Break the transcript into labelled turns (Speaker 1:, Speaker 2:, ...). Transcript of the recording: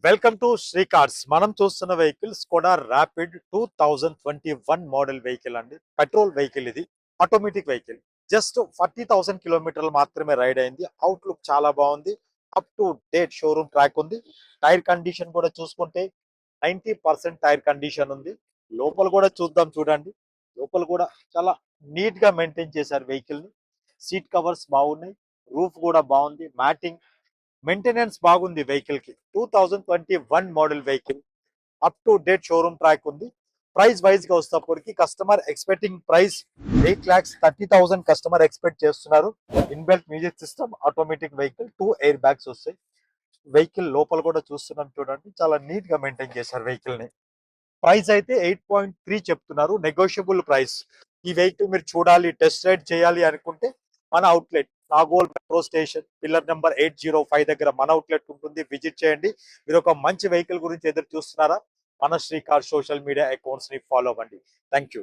Speaker 1: Welcome to Shri cars. మనం చూస్తున్న vehicle Skoda rapid 2021 model vehicle అండి. పెట్రోల్ వెహికల్ ఇది. Automatic vehicle. జస్ట్ 40,000 కిలోమీటర్లు మాత్రమే రైడ్ అయింది. అవుట్లుక్ చాలా బాగుంది. Up to date showroom track ఉంది. టైర్ కండిషన్ కూడా చూసుకుంటే 90% టైర్ కండిషన్ ఉంది. లోపల కూడా చూద్దాం చూడండి. లోపల కూడా చాలా నీట్ గా మెయింటైన్ చేశారు వెహికల్ ని. సీట్ కవర్స్ బాగున్నాయి. రూఫ్ కూడా బాగుంది. మ్యాటింగ్ మెయింటెనెన్స్ బాగుంది వెహికల్ కి. 2021 model vehicle. Up to date showroom track ఉంది. ప్రైస్ వైజ్ గా వస్తేప్పటికి customer expecting price 8,30,000 customer expect చేస్తున్నారు. Inbuilt music system, automatic vehicle, 2 airbags వస్తాయి. వెహికల్ లోపల కూడా చూస్తున్నాం చూడండి. చాలా నీట్ గా మెయింటైన్ చేశారు వెహికల్ ని. ప్రైస్ అయితే 8.3 చెప్తున్నారు. Negotiable price. ఈ వెహికల్ మీరు చూడాలి, టెస్ట్ రైడ్ చేయాలి అనుకుంటే మన outlet Nagole metro station pillar number 805 దగ్గర మన అవుట్లెట్ ఉంటుంది. విజిట్ చేయండి. మీరు ఒక మంచి వెహికల్ గురించి ఎదురు చూస్తున్నారా? మన Shri car social media accounts ని ఫాలో అవ్వండి. Thank you.